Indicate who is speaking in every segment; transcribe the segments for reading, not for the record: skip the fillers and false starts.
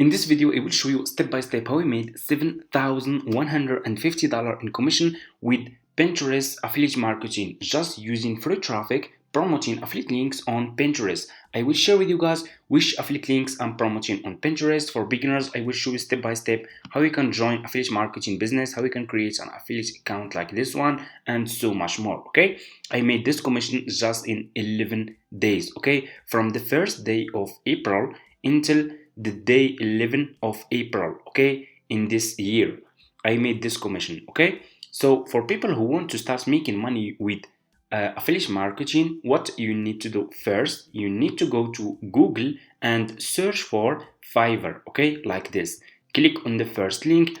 Speaker 1: In this video, I will show you step by step how I made $7,150 in commission with Pinterest affiliate marketing, just using free traffic, promoting affiliate links on Pinterest. I will share with you guys which affiliate links I'm promoting on Pinterest. For beginners, I will show you step by step how you can join affiliate marketing business, how you can create an affiliate account like this one, and so much more. Okay, I made this commission just in 11 days. Okay, from the first day of April until the day 11 of April, okay, in this year I made this commission. Okay, so for people who want to start making money with affiliate marketing, what you need to do first, you need to go to Google and search for Fiverr. Okay, like this, click on the first link,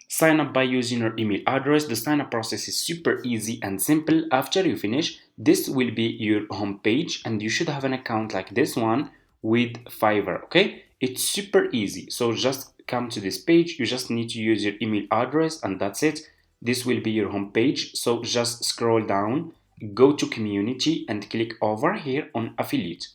Speaker 1: sign up by using your email address. The sign up process is super easy and simple. After you finish, this will be your home page and you should have an account like this one with Fiverr. Okay, it's super easy. So just come to this page, you just need to use your email address and that's it. This will be your home page. So just scroll down, go to community and click over here on affiliate.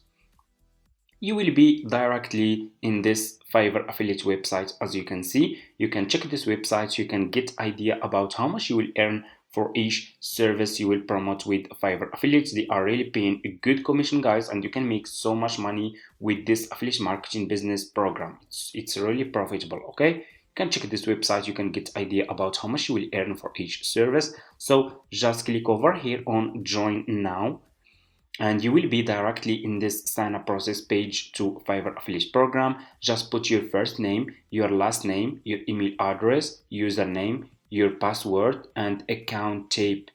Speaker 1: You will be directly in this Fiverr affiliate website. As you can see, you can check this website, you can get idea about how much you will earn for each service you will promote with Fiverr affiliates. They are really paying a good commission, guys, and you can make so much money with this affiliate marketing business program. It's really profitable. Okay, you can check this website, you can get idea about how much you will earn for each service. So just click over here on join now and you will be directly in this sign up process page to Fiverr affiliate program. Just put your first name, your last name, your email address, username, your password and account type.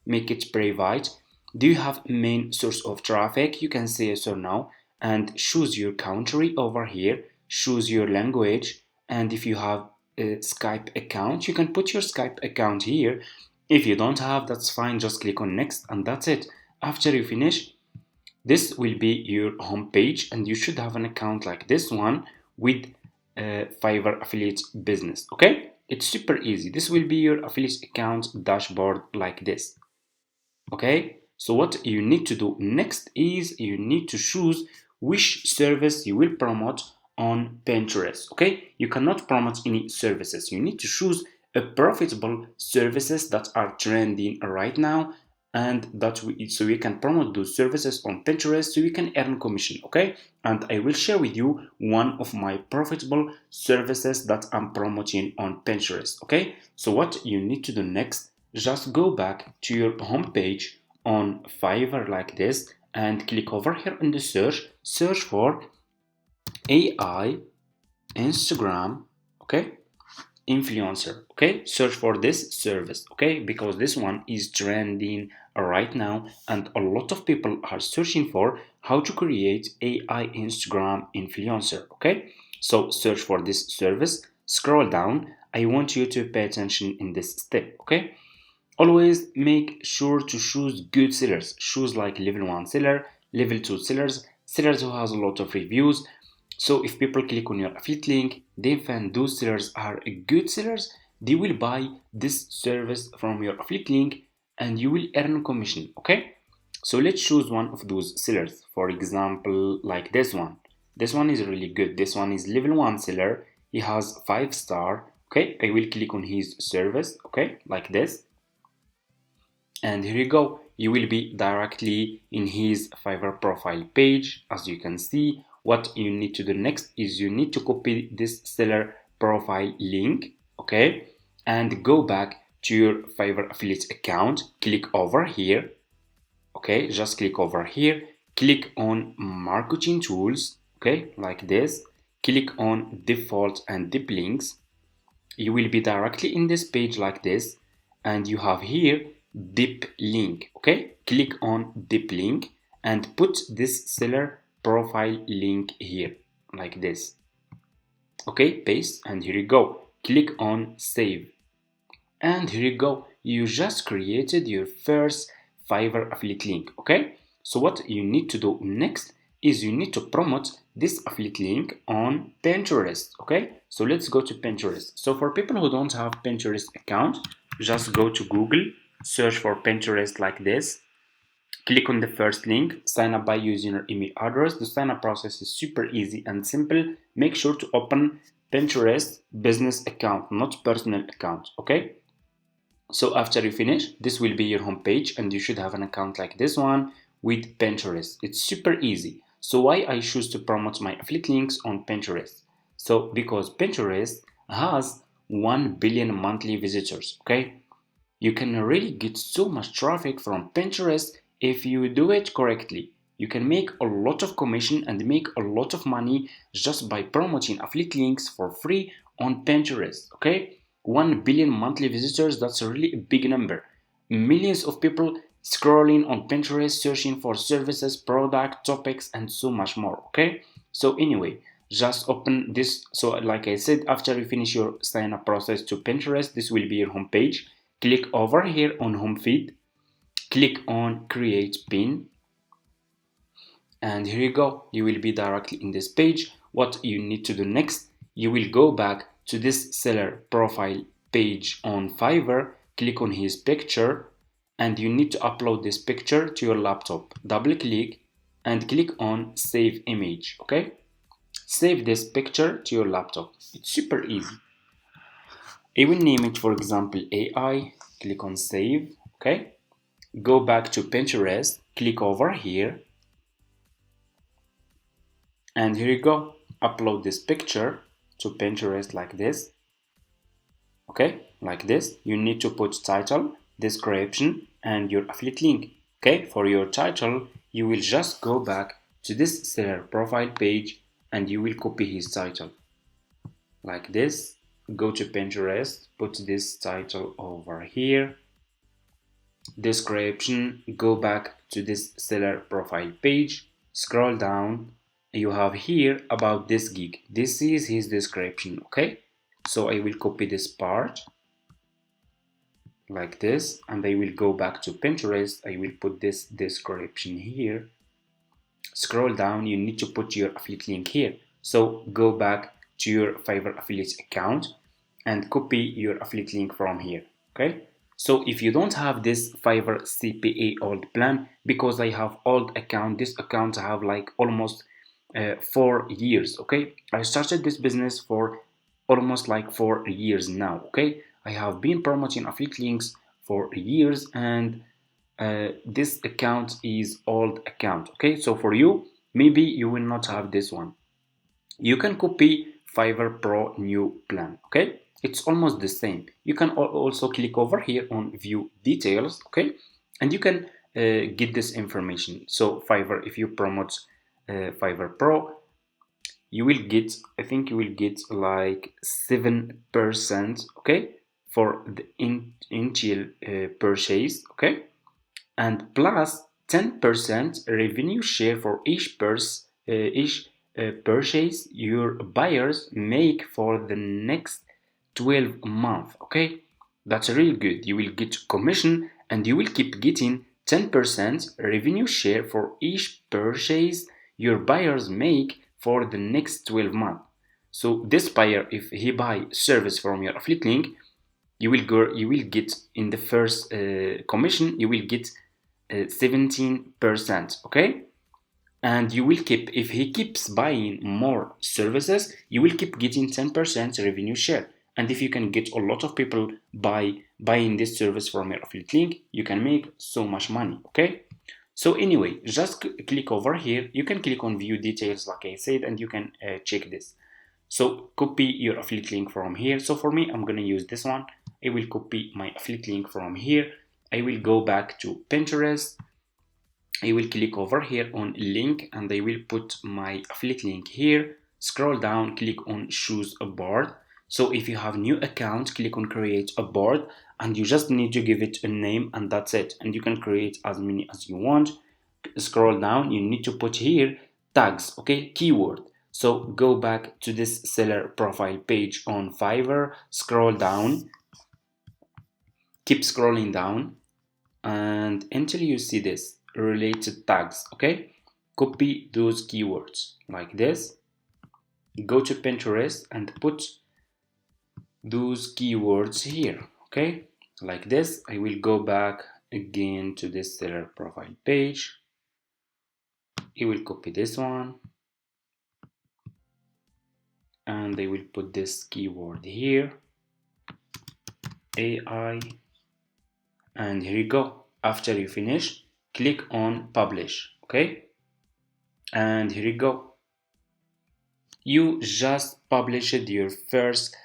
Speaker 1: Make it private. Do you have main source of traffic? You can say yes or no and choose your country over here, choose your language, and if you have a Skype account, you can put your Skype account here. If you don't have, that's fine, just click on next and that's it. After you finish, this will be your home page and you should have an account like this one with Fiverr affiliate business. Okay, it's super easy. This will be your affiliate account dashboard like this. Okay, so what you need to do next is you need to choose which service you will promote on Pinterest. Okay, you cannot promote any services. You need to choose a profitable services that are trending right now and so we can promote those services on Pinterest so we can earn commission. Okay, and I will share with you one of my profitable services that I'm promoting on Pinterest. Okay, so what you need to do next, just go back to your home page on Fiverr like this and click over here in the search for AI Instagram, okay, influencer. Okay, search for this service, okay, because this one is trending right now and a lot of people are searching for how to create AI Instagram influencer. Okay, so search for this service, scroll down. I want you to pay attention in this step. Okay, always make sure to choose good sellers. Choose like level 1 seller, level 2 sellers who has a lot of reviews. So if people click on your affiliate link, they find those sellers are good sellers, they will buy this service from your affiliate link and you will earn commission. Okay, so let's choose one of those sellers. For example, like this one. This one is really good. This one is level 1 seller. He has 5 star. Okay, I will click on his service. Okay, like this. And here you go. You will be directly in his Fiverr profile page. As you can see, what you need to do next is you need to copy this seller profile link, okay, and go back to your Fiverr affiliate account. Click over here, okay, just click over here, click on marketing tools, okay, like this, click on default and deep links. You will be directly in this page like this and you have here deep link. Okay, click on deep link and put this seller profile link here like this. Okay, paste and here you go. Click on save and here you go. You just created your first Fiverr affiliate link. Okay, so what you need to do next is you need to promote this affiliate link on Pinterest. Okay, so let's go to Pinterest. So for people who don't have Pinterest account, just go to Google, search for Pinterest like this, Click on the first link, sign up by using your email address. The sign up process is super easy and simple. Make sure to open Pinterest business account, not personal account, okay? So after you finish, this will be your home page and you should have an account like this one with Pinterest. It's super easy. So why I choose to promote my affiliate links on Pinterest? So because Pinterest has 1 billion monthly visitors, okay? You can really get so much traffic from Pinterest if you do it correctly. You can make a lot of commission and make a lot of money just by promoting affiliate links for free on Pinterest, okay? 1 billion monthly visitors, that's really a big number. Millions of people scrolling on Pinterest searching for services, product, topics, and so much more, okay? So anyway, just open this. So like I said, after you finish your sign up process to Pinterest, this will be your home page. Click over here on home feed, click on create pin, and here you go. You will be directly in this page. What you need to do next, you will go back to this seller profile page on Fiverr, click on his picture, and you need to upload this picture to your laptop. Double click and click on save image, okay? Save this picture to your laptop. It's super easy. I will name it, for example, AI. Click on save, okay? Go back to Pinterest, click over here, and here you go. Upload this picture to Pinterest like this, okay? Like this. You need to put title, description, and your affiliate link, okay? For your title, you will just go back to this seller profile page and you will copy his title like this. Go to Pinterest, put this title over here, description, go back to this seller profile page, scroll down, you have here about this gig. This is his description, okay? So I will copy this part like this and I will go back to Pinterest. I will put this description here. Scroll down, you need to put your affiliate link here. So go back to your Fiverr affiliate account and copy your affiliate link from here, okay? So if you don't have this Fiverr CPA old plan, because I have old account, this account I have like almost 4 years, okay? I started this business for almost like 4 years now, okay? I have been promoting affiliate links for years and this account is old account, okay? So for you, maybe you will not have this one. You can copy Fiverr Pro new plan, okay? It's almost the same. You can also click over here on view details, okay? And you can get this information. So Fiverr, if you promote Fiverr Pro, you will get, I think you will get like 7%, okay? For the initial purchase, okay? And plus 10% revenue share for each purchase your buyers make for the next 12 months, okay? That's really good. You will get commission and you will keep getting 10% revenue share for each purchase your buyers make for the next 12 months. So this buyer, if he buy service from your affiliate link, you will get in the first commission, you will get 17%, okay? And you will keep, if he keeps buying more services, you will keep getting 10% revenue share. And if you can get a lot of people buying this service from your affiliate link, you can make so much money, okay? So anyway, just click over here. You can click on view details like I said, and you can check this. So copy your affiliate link from here. So for me, I'm gonna use this one. I will copy my affiliate link from here. I will go back to Pinterest. I will click over here on link and I will put my affiliate link here. Scroll down, click on choose a board. So if you have new account, click on create a board and you just need to give it a name and that's it. And you can create as many as you want. Scroll down, you need to put here tags, okay, keyword. So go back to this seller profile page on Fiverr, scroll down, keep scrolling down and until you see this related tags, okay? Copy those keywords like this, go to Pinterest and put those keywords here, okay? Like this. I will go back again to this seller profile page. You will copy this one and they will put this keyword here, AI, and here you go. After you finish, click on publish, okay? And here you go. You just published your first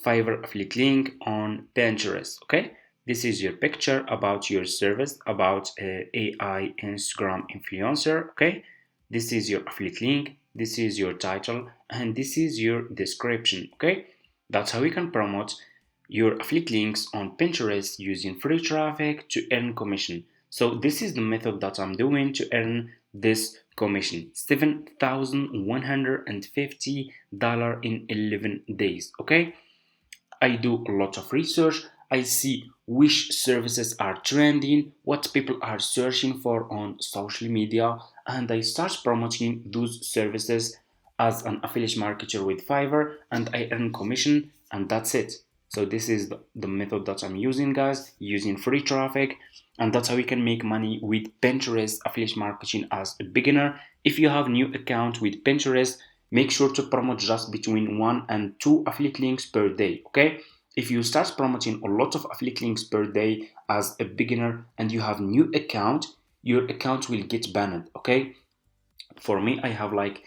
Speaker 1: Fiverr affiliate link on Pinterest, okay? This is your picture about your service, about AI Instagram influencer, okay? This is your affiliate link, this is your title, and this is your description, okay? That's how you can promote your affiliate links on Pinterest using free traffic to earn commission. So this is the method that I'm doing to earn this commission, $7,150 in 11 days, okay? I do a lot of research. I see which services are trending, what people are searching for on social media, and I start promoting those services as an affiliate marketer with Fiverr, and I earn commission, and that's it. So this is the method that I'm using, guys, using free traffic, and that's how you can make money with Pinterest affiliate marketing as a beginner. If you have new account with Pinterest, make sure to promote just between 1 and 2 affiliate links per day, okay? If you start promoting a lot of affiliate links per day as a beginner and you have new account, your account will get banned, okay? For me, I have like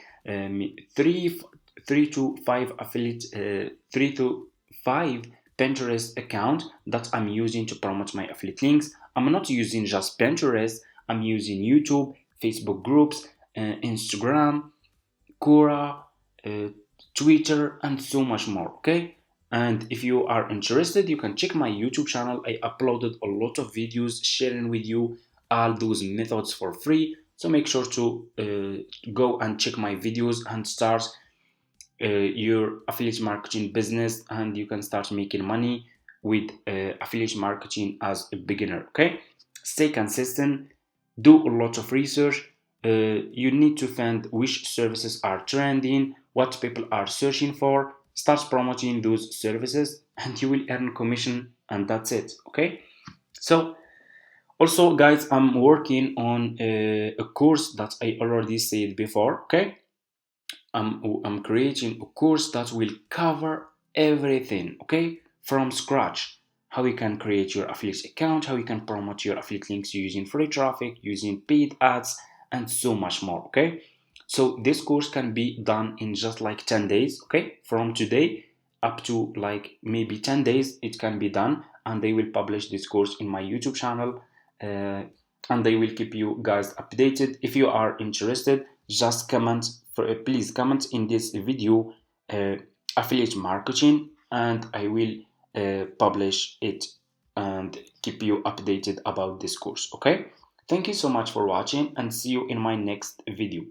Speaker 1: three to five affiliate, 3 to 5 Pinterest account that I'm using to promote my affiliate links. I'm not using just Pinterest, I'm using YouTube, Facebook groups, Instagram, Quora, uh, Twitter, and so much more, okay? And if you are interested, you can check my YouTube channel. I uploaded a lot of videos sharing with you all those methods for free. So make sure to go and check my videos and start your affiliate marketing business, and you can start making money with affiliate marketing as a beginner, okay? Stay consistent, do a lot of research. You need to find which services are trending, what people are searching for, start promoting those services, and you will earn commission, and that's it, okay? So also, guys, I'm working on a course that I already said before, okay? I'm creating a course that will cover everything, okay, from scratch. How you can create your affiliate account, how you can promote your affiliate links using free traffic, using paid ads, and so much more, okay? So this course can be done in just like 10 days, okay? From today up to like maybe 10 days, it can be done, and they will publish this course in my YouTube channel, and they will keep you guys updated. If you are interested, just comment please comment in this video uh, affiliate marketing, and I will publish it and keep you updated about this course, okay? Thank you so much for watching, and see you in my next video.